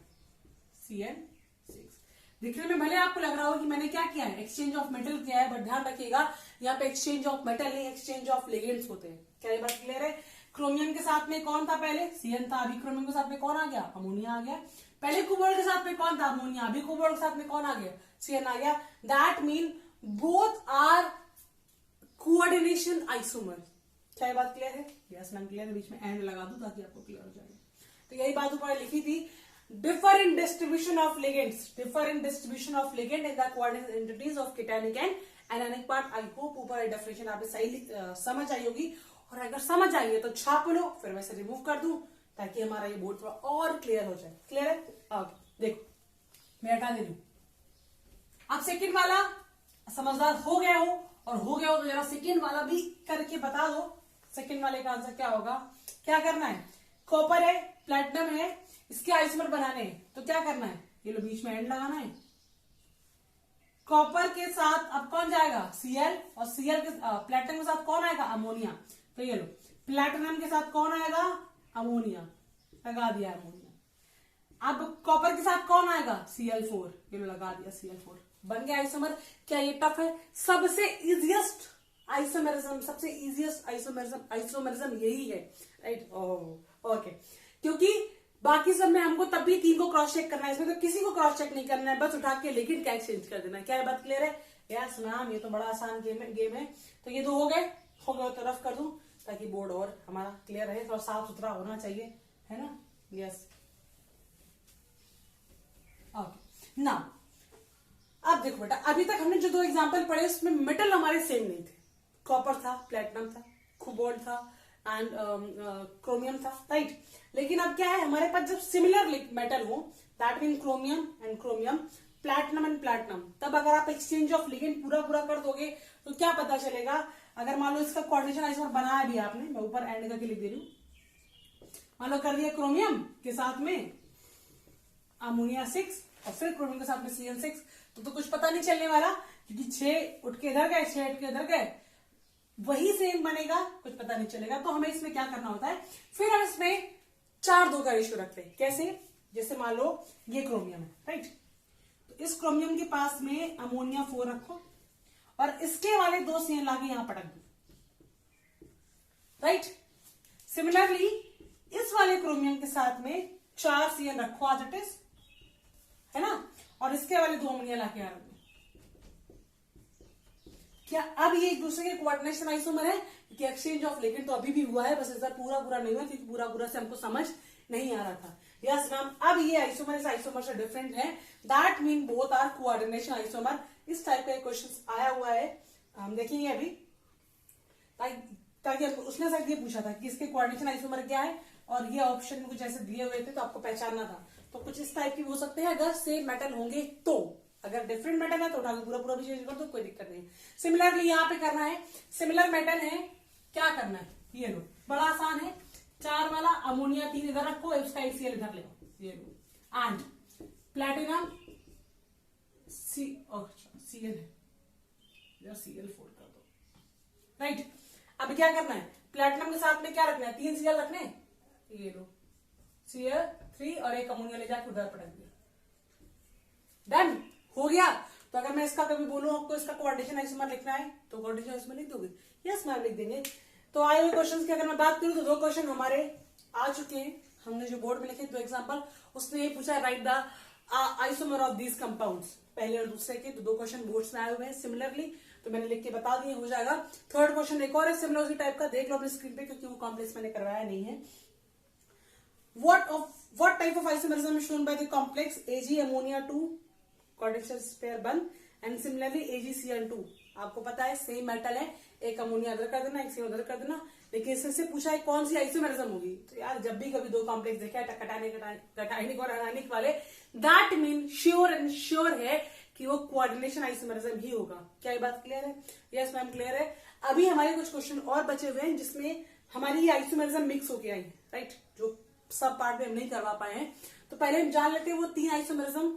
Cl6। दिखने में भले आपको लग रहा हो कि मैंने क्या किया है, एक्सचेंज ऑफ मेटल किया है, बट ध्यान रखिएगा यहाँ पे एक्सचेंज ऑफ मेटल नहीं, एक्सचेंज ऑफ लिगेंड्स होते हैं। क्या ये बात क्लियर है? क्रोमियम के साथ में कौन था पहले, Cn था, अभी क्रोमियम के साथ में कौन आ गया, अमोनिया आ गया। पहले कोबाल्ट के साथ में कौन था, अमोनिया, अभी कोबाल्ट के साथ में कौन आ गया, Cn आ गया। That mean both are coordination isomer. क्या ये बात क्लियर है? यस मैम क्लियर है, बीच में एंड लगा दूं ताकि आपको क्लियर हो जाए। तो यही बात ऊपर लिखी थी, differ in distribution of ligands, differ in distribution of ligand in the coordinate entities of cationic and anionic part। I hope ऊपर डेफिनेशन आपने सही समझ आई होगी, और अगर समझ आई है तो छाप लो, फिर मैं इसे रिमूव कर दूं ताकि हमारा ये बोर्ड थोड़ा और क्लियर हो जाए। क्लियर है? ओके, देखो मैं हटा दे दूं। आप सेकंड वाला समझदार हो गया हो, और हो गया हो तो जरा सेकंड वाला भी करके बता दो। सेकंड वाले का आंसर क्या होगा? क्या करना है, कॉपर है, प्लेटिनम है, इसके आइसोमर बनाने हैं, तो क्या करना है, ये लो बीच में एंड लगाना है। कॉपर के साथ अब कौन जाएगा, Cl, और Cl के प्लेटिनम के साथ कौन आएगा, अमोनिया। तो ये लो प्लेटिनम के साथ कौन आएगा, अमोनिया, लगा दिया अमोनिया। अब कॉपर के साथ कौन आएगा, Cl4, ये लो लगा दिया Cl4, बन गया आइसोमर। क्या ये टफ है? सबसे इजिएस्ट आइसोमेरिज्म, सबसे इजिएस्ट आइसोमेरिज्म यही है, राइट। ओके, क्योंकि बाकी सब में हमको तब भी 3 को क्रॉस चेक करना है, इसमें तो किसी को क्रॉस चेक नहीं करना है, बस उठा के लिगेंड क्या एक्सचेंज कर देना है। क्या ये बात क्लियर है? यस मैम, ये तो बड़ा आसान गेम है। तो ये 2 हो गए तो रफ कर दूं ताकि बोर्ड और हमारा क्लियर रहे, थोड़ा साफ सुथरा होना चाहिए, है ना। यस, ओके ना। अब देखो बेटा, अभी तक हमने जो 2 एग्जाम्पल पढ़े उसमें मेटल हमारे सेम नहीं थे। कॉपर था, प्लेटिनम था, कोबाल्ट था एंड क्रोमियम था, राइट। लेकिन अब क्या है, हमारे पास जब सिमिलर मेटल हो, that mean chromium and chromium, platinum and platinum, तब अगर आप एक्सचेंज ऑफ लिगेंड पूरा कर दोगे तो क्या पता चलेगा। अगर मान लो इसका कोऑर्डिनेशन आइसोमर बनाया भी आपने, मैं ऊपर एंड करके लिख दे रही हूं, मान लो कर दिया क्रोमियम के साथ में अमोनिया 6 और फिर क्रोमियम के साथ में Cl6, तो कुछ पता नहीं चलने वाला, क्योंकि 6 उठ के इधर गए, 6 उठ के इधर गए, वही सेम बनेगा, कुछ पता नहीं चलेगा। तो हमें इसमें क्या करना होता है, फिर हम इसमें 4-2 का रेशियो रखते हैं। कैसे? जैसे मान लो ये क्रोमियम है, राइट, तो इस क्रोमियम के पास में अमोनिया 4 रखो और इसके वाले 2 Cl लाके यहां पटक दो, राइट। सिमिलरली इस वाले क्रोमियम के साथ में 4 Cl रखो आज इट इज, है ना, और इसके वाले 2 अमोनिया लाके यहां रख दो। क्या अब ये एक दूसरे के कोऑर्डिनेशन आइसोमर है? कि एक्सचेंज ऑफ लिगेंड तो अभी भी हुआ है, बस इस बार पूरा नहीं हुआ, क्योंकि पूरा से हमको समझ नहीं आ रहा था। यस मैम, अब ये आइसोमर इस आइसोमर से डिफरेंट है, that mean both are coordination isomer. इस टाइप का क्वेश्चन आया हुआ है, हम देखेंगे अभी, ताकि उसने शायद ये पूछा था कि इसके कोऑर्डिनेशन आइसोमर क्या है, और ये ऑप्शन में कुछ ऐसे दिए हुए थे तो आपको पहचानना था। तो कुछ इस टाइप की हो सकते हैं अगर सेम मेटल होंगे तो, अगर डिफरेंट मेटल है तो उठा के पूरा भी चेंज कर दो, कोई दिक्कत नहीं। सिमिलरली यहाँ पे करना है, सिमिलर मेटल है, क्या करना है, ये लो बड़ा आसान है, 4 वाला अमोनिया 3 इधर रखो, उसका Cl इधर ले, ये लो, एंड प्लेटिनम Cl है, Cl4 कर दो, राइट। अब क्या करना है, प्लेटिनम के साथ में क्या रखना है, 3 Cl रखने, ये लो Cl3 और एक अमोनिया ले जाकर उधर पटक दिया, डन हो गया। तो अगर मैं इसका कभी बोलूं आपको इसका कोऑर्डिनेशन आइसोमर लिखना है तो कोऑर्डिनेशन आइसोमर लिख दोगे? यस मैम लिख देंगे। तो आए हुए क्वेश्चंस की अगर मैं बात करूं तो 2 क्वेश्चन हमारे आ चुके हैं, हमने जो बोर्ड में लिखे 2 एग्जांपल, उसने ये पूछा right the isomer of these compounds, पहले और दूसरे के। तो 2 क्वेश्चन बोर्ड्स में आए हुए हैं सिमिलरली, तो मैंने लिख के बता दिए, हो जाएगा। थर्ड क्वेश्चन एक और है सिमिलर उसी टाइप का, देख लो अपनी स्क्रीन पे, क्योंकि वो कॉम्प्लेक्स मैंने करवाया नहीं है। What type of isomerism is shown by the complex Ag ammonia 2 coordination pair बन एंड सिमिलरली AgCl2? आपको पता है सेम मेटल है, एक अमोनिया इधर कर देना, एक Cl उधर कर देना, लेकिन इससे पूछा है कौन सी आइसोमेरिज्म होगी। तो यार जब भी कभी 2 कॉम्प्लेक्स देखा है कटायनिक और अनायनिक वाले, दैट मीन श्योर है कि वो कोऑर्डिनेशन आइसोमेरिज्म ही होगा। क्या ये बात क्लियर है? यस मैम क्लियर है। अभी हमारे कुछ क्वेश्चन और बचे हुए हैं जिसमें हमारी आइसोमेरिज्म मिक्स होके आई है, राइट, जो सब पार्ट में हम नहीं करवा पाए हैं। तो पहले हम जान लेते हैं वो 3 आइसोमेरिज्म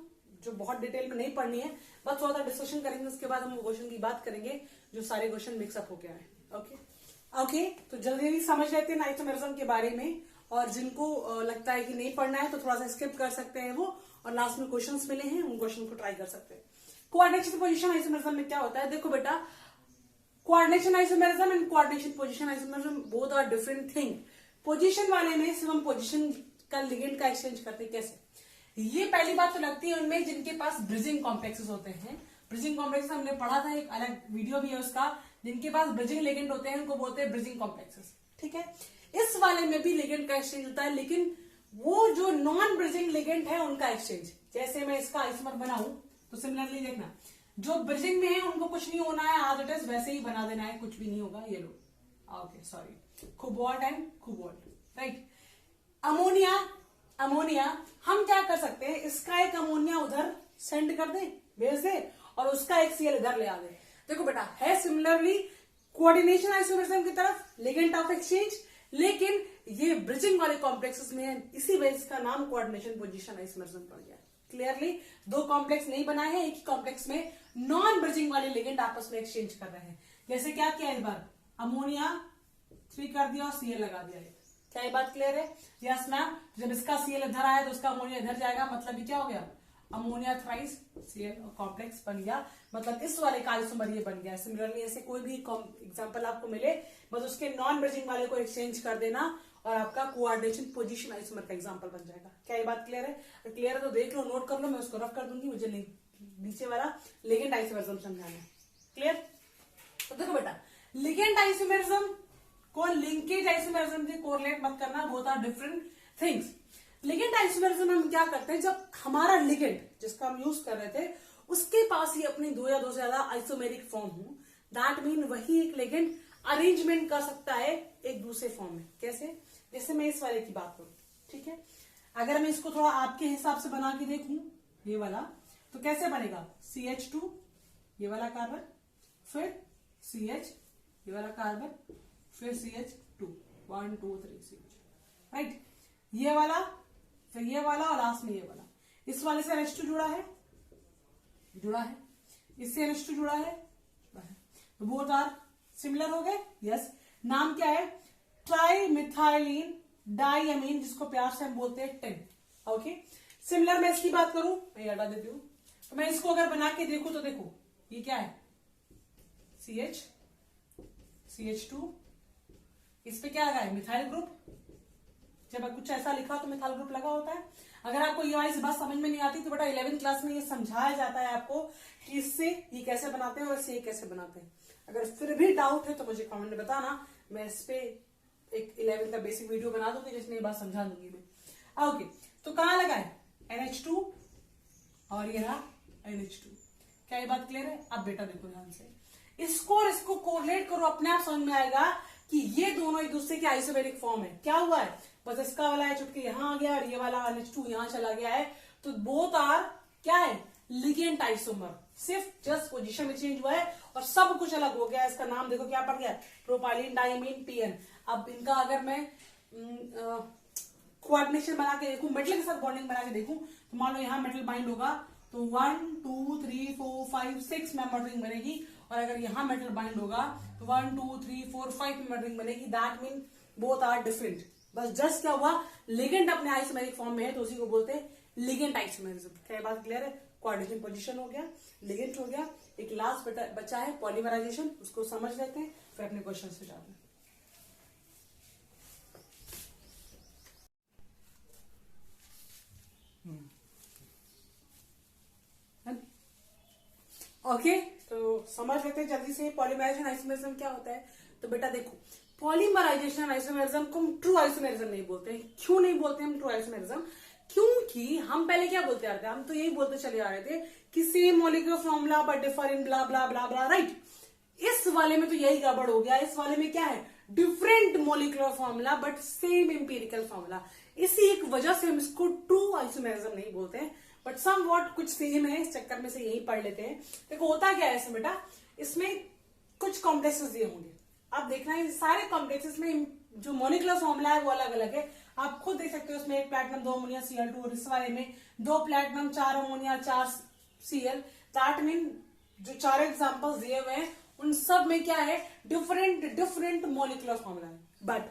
जो बहुत डिटेल में नहीं पढ़नी है, बस थोड़ा सा डिस्कशन करेंगे, उसके बाद हम क्वेश्चन की बात करेंगे जो सारे क्वेश्चन मिक्सअप होके आए। ओके, तो जल्दी समझ लेते हैं आइसोमेरिज्म के बारे में, और जिनको लगता है कि नहीं पढ़ना है तो थोड़ा सा स्किप कर सकते हैं वो, और लास्ट में क्वेश्चंस मिले हैं उन क्वेश्चन को ट्राई कर सकते हैं। कोऑर्डिनेशन पोजीशन आइसोमेरिज्म में क्या होता है, देखो बेटा, coordination isomerism and coordination position isomerism both are different thing. Position वाले में सिर्फ हम पोजीशन का लिगेंड का एक्सचेंज करते हैं। कैसे? ये पहली बात तो लगती है उनमें जिनके पास ब्रिजिंग कॉम्प्लेक्सेस होते हैं। ब्रिजिंग कॉम्प्लेक्सेस हमने पढ़ा था, एक अलग वीडियो भी है उसका। जिनके पास ब्रिजिंग लिगेंड होते हैं उनको बोलते हैं ब्रिजिंग कॉम्प्लेक्सेस, ठीक है। इस वाले में भी लिगेंड का एक्सचेंज होता है, लेकिन वो जो नॉन ब्रिजिंग लिगेंड है उनका एक्सचेंज। जैसे मैं इसका आइसोमर बनाऊं तो सिमिलरली देखना, जो ब्रिजिंग में है उनको कुछ नहीं होना है, आज इट इज वैसे ही बना देना है, कुछ भी नहीं होगा। ये लो, okay sorry, cobalt and cobalt, right. Ammonia हम क्या कर सकते हैं, इसका एक अमोनिया उधर सेंड कर दे, भेज दे, और उसका एक सीएल इधर ले आ दे। देखो बेटा, है सिमिलरली कोऑर्डिनेशन आइसोमेरिज्म की तरफ लिगेंड ऑफ एक्सचेंज, लेकिन ये ब्रिजिंग वाले कॉम्प्लेक्सेस में है, इसी वजह से इसका नाम कोऑर्डिनेशन पोजीशन आइसोमेरिज्म पड़ गया। क्लियरली दो कॉम्प्लेक्स नहीं बनाए हैं, एक ही कॉम्प्लेक्स में नॉन ब्रिजिंग वाले लिगेंड आपस में एक्सचेंज कर रहे हैं। जैसे क्या किया, इस बार अमोनिया 3 कर दिया और सीएल लगा दिया। क्या ये बात क्लियर है? Yes ma'am. जब इसका सीएल इधर आया तो उसका अमोनिया इधर जाएगा, मतलब ये क्या हो गया, अमोनिया थ्राइस सीएल कॉम्प्लेक्स बन गया, मतलब इस वाले का आइसोमर ये बन गया। सिमिलरली ऐसे कोई भी एग्जांपल आपको मिले, बस उसके नॉन ब्रिजिंग वाले को एक्सचेंज कर देना और आपका कोऑर्डिनेशन पोजीशन आइसोमर का एग्जांपल बन जाएगा। क्या ये बात क्लियर है? क्लियर है तो देख लो, नोट कर लो, मैं उसको रफ कर दूंगी, मुझे नीचे वाला लिगेंड आइसोमेरिज्म समझाना है। क्लियर? तो देखो बेटा, लिगेंड आइसोमेरिज्म को लिंकेज आइसोमेरिज्म से कोरिलेट मत करना, both are different things. Ligand isomerism में हम क्या करते हैं, जब हमारा लिगेंड जिसका हम यूज कर रहे थे उसके पास ही अपनी 2 या 2 से ज्यादा आइसोमेरिक फॉर्म हो, दैट मीन वही एक लिगेंड अरेंजमेंट कर सकता है एक दूसरे फॉर्म में। कैसे? जैसे मैं इस वाले की बात करूं, ठीक है, अगर मैं इसको थोड़ा आपके हिसाब से बना के देखूं, ये वाला, तो कैसे बनेगा, CH2 ये वाला कार्बन, फिर CH ये वाला कार्बन, फिर CH2, 1 2 3 CH, राइट। ये वाला, फिर ये वाला, और लास्ट में ये वाला। इस वाले से NH2 जुड़ा है, इससे NH2 जुड़ा है, तो बोथ आर सिमिलर हो गए। यस, नाम क्या है, ट्राई मिथाइलिन डाइअमीन, जिसको प्यार से हम बोलते हैं टिन। ओके, सिमिलर मैं इसकी बात करूं, मैं हटा देती हूं, तो मैं इसको अगर बना के देखूं तो देखो ये क्या है, CH2, इस पे क्या लगा है, मिथाइल ग्रुप। जब कुछ ऐसा लिखा तो मिथाइल ग्रुप लगा होता है। अगर आपको ये वाली बात समझ में नहीं आती तो बेटा 11th क्लास में ये समझाया जाता है आपको कि इससे ये कैसे बनाते हैं और इससे ये कैसे बनाते हैं। अगर फिर भी डाउट है तो मुझे कमेंट में बताना, मैं इस पे एक 11th का बेसिक वीडियो बना दूंगी जिसमें ये बात समझा दूंगी मैं। ओके, तो कहां लगा है, NH2 और ये रहा NH2। क्या ये बात क्लियर है? अब बेटा देखो ध्यान से, इसको और इसको कोरिलेट करो, अपने आप समझ में आएगा कि ये दोनों एक दूसरे के आइसोमेरिक फॉर्म है। क्या हुआ है, बस इसका वाला है चुटके यहां आ गया और ये वाला NH2 यहां चला गया है, तो बोथ आर क्या है, लिगेंड आइसोमर। सिर्फ जस्ट पोजीशन में चेंज हुआ है और सब कुछ अलग हो गया है। इसका नाम देखो क्या पड़ गया, प्रोपाइलिन डाइअमीन PN। अब इनका अगर मैं कोऑर्डिनेशन बना के देखूं, मेटल के साथ बॉन्डिंग बना के देखूं, तो मान लो यहां मेटल बाइंड होगा तो 1 2 3 4 5 6 मेंबर रिंग बनेगी, और अगर यहां मेटल बाइंड होगा तो 1 2 3 4 5 मेंबर रिंग बनेगी। That mean both are different. बस जस्ट क्या हुआ, लिगेंड अपने आइसोमेरिक फॉर्म में है तो उसी को बोलते हैं लिगेंड आइसोमेरिज्म। क्या बात क्लियर है? कोऑर्डिनेशन पोजीशन हो गया, लिगेंड हो गया, एक लास्ट बचा है पॉलीमराइजेशन, उसको समझ लेते हैं फिर अपने क्वेश्चन पे जाते हैं। ओके, तो समझ लेते हैं जल्दी से पॉलीमराइजेशन आइसोमेरिज्म क्या होता है। तो बेटा देखो, पॉलीमराइजेशन आइसोमेरिज्म को हम ट्रू आइसोमेरिज्म नहीं बोलते हैं। क्यों नहीं बोलते हम ट्रू आइसोमेरिज्म? क्योंकि हम पहले क्या बोलते आ रहे थे, हम तो यही बोलते चले आ रहे थे कि same molecular formula but differ in blah blah blah blah, right. इस वाले में तो यही गड़बड़ हो गया। इस वाले में क्या है, different molecular formula but same empirical formula. इसी एक वजह से हम इसको ट्रू आइसोमेरिज्म नहीं बोलते हैं, बट सम वॉट कुछ सेम है, इस चक्कर में से यही पढ़ लेते हैं। देखो होता क्या है इसमें बेटा, इसमें कुछ कॉम्प्लेक्सेस दिए होंगे। अब देखना है सारे कॉम्प्लेक्सेस में जो मॉलिक्यूलर फॉर्मूला है वो अलग अलग है। आप खुद देख सकते हो, उसमें 1 प्लैटिनम 2 अमोनिया Cl2 और इस वाले में 2 platinum 4 ammonia 4 Cl। That mean जो 4 एग्जांपल्स दिए हुए हैं उन सब में क्या है, डिफरेंट मॉलिक्यूलर फॉर्मूला है, बट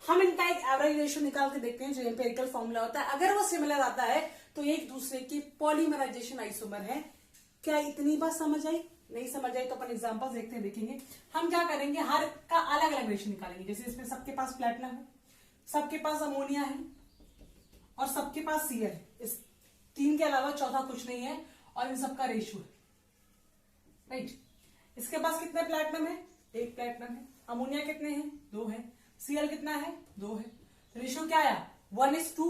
हम इनका एक एवरेज रेशियो निकाल के देखते हैं जो एम्पिरिकल फॉर्मूला होता है। अगर वो सिमिलर आता है तो एक दूसरे की पॉलीमराइजेशन आइसोमर है। क्या इतनी बात समझ आई? नहीं समझ आई तो अपन एग्जांपल्स देखते हैं, देखेंगे। हम क्या करेंगे, हर का अलग अलग रेशियो निकालेंगे। जैसे इसमें सबके पास प्लैटिनम है, सबके पास अमोनिया है और सबके पास Cl है। इस 3 के अलावा चौथा कुछ नहीं है और इन सबका रेशियो है, राइट। इसके पास कितने प्लैटिनम है? 1 प्लैटिनम है। अमोनिया कितने हैं? 2 है। Cl कितना है? 2 है। रेशियो क्या आया? 1:2,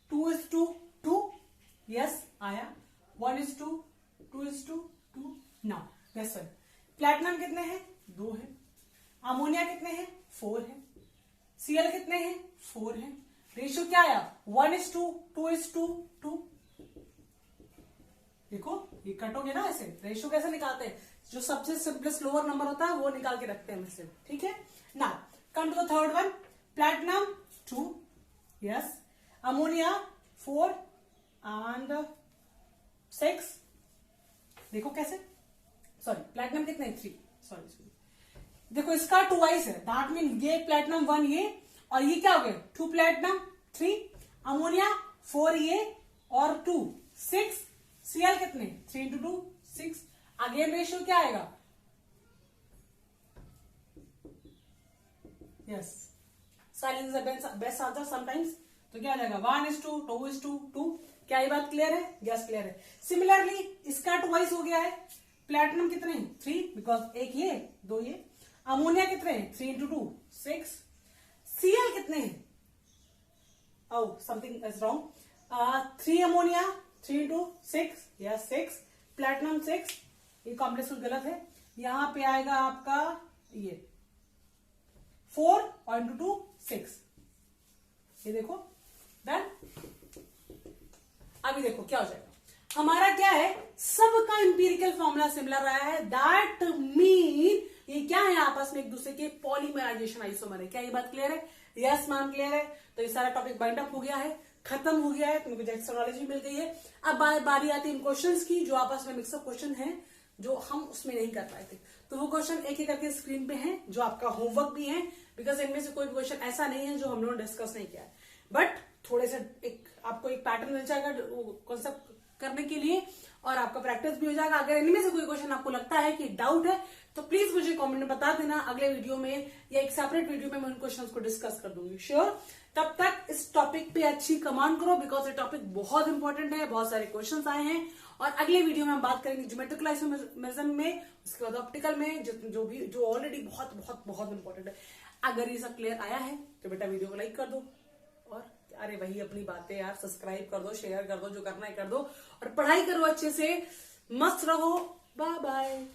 2:2। यस आया 1:2, 2:2। नाउ दैट्स व्हाई प्लैटिनम कितने हैं? 2 है। अमोनिया कितने हैं? 4 है। Cl कितने हैं? 4 है। रेशियो क्या आया? 1:2, 2:2। देखो ये कटोगे ना, ऐसे रेशियो कैसे निकालते हैं? जो सबसे सिंपलेस्ट लोअर नंबर होता है वो निकाल के रखते हैं हम इससे, ठीक है। Now come to the third one. Platinum 2, yes. Ammonia 4 and 6। देखो कैसे, सॉरी प्लैटिनम कितने? 3, सॉरी। देखो इसका 2 है, दैट मीन ये प्लैटिनम 1 ये, और ये क्या हो गया? 2 प्लैटिनम 3, अमोनिया 4 ये और 2 6। Cl कितने? 3 into 2 6। अगेन रेशियो क्या आएगा? Yes, silence is best answer sometimes. तो क्या आ जाएगा? 1:2, 2:2। क्या ये बात क्लियर है? यस क्लियर है। सिमिलरली इसका 2 हो गया है। प्लैटिनम कितने? 3, बिकॉज 1 ये 2 ये। अमोनिया कितने? 3 into 2 6। Cl कितने हैं? Oh, something is wrong. 3 ammonia 3 into 6, या 6। प्लैटिनम 6, ये कॉम्प्लेक्स गलत है। यहां पे आएगा आपका ये 4 और इंटू 2 6। ये देखो डन। अभी देखो क्या हो जाएगा, हमारा क्या है, सबका इंपीरिकल फॉर्मूला सिमिलर रहा है। दैट मीन ये क्या है, आपस में एक दूसरे के पॉलीमराइजेशन आइसोमर है। क्या ये बात क्लियर है? यस मैम क्लियर है। तो ये सारा टॉपिक बाइंड अप हो गया है, खत्म हो गया है, तुमको जनरल नॉलेज भी मिल गई है। अब बारी आती है इन क्वेश्चंस की, जो आपस में मिक्सअप क्वेश्चन है जो हम उसमें नहीं कर पाए थे। तो वो क्वेश्चन एक एक करके स्क्रीन पे हैं, जो आपका होमवर्क भी है, बिकॉज इनमें से कोई क्वेश्चन ऐसा नहीं है जो हम लोगों ने डिस्कस नहीं किया है। बट थोड़े से आपको एक पैटर्न मिल जाएगा कॉन्सेप्ट करने के लिए, और आपका प्रैक्टिस भी हो जाएगा। अगर इनमें से कोई क्वेश्चन आपको लगता है कि डाउट है तो प्लीज मुझे कमेंट में बता देना। अगले वीडियो में या एक सेपरेट वीडियो में मैं उन क्वेश्चंस को डिस्कस कर दूंगी, श्योर। तब तक इस टॉपिक पे अच्छी कमांड करो, बिकॉज ये टॉपिक बहुत इंपॉर्टेंट है। बहुत सारे क्वेश्चंस आए हैं और अगले वीडियो में हम बात करेंगे ज्योमेट्रिकल आइसोमेरिज्म में, उसके बाद ऑप्टिकल में, जो ऑलरेडी बहुत बहुत बहुत इंपॉर्टेंट है। अगर ये सब क्लियर आया है तो बेटा वीडियो को लाइक कर दो, और अरे वही अपनी बातें यार, सब्सक्राइब कर दो, शेयर कर दो, जो करना है कर दो, और पढ़ाई करो अच्छे से। मस्त रहो। Bye bye.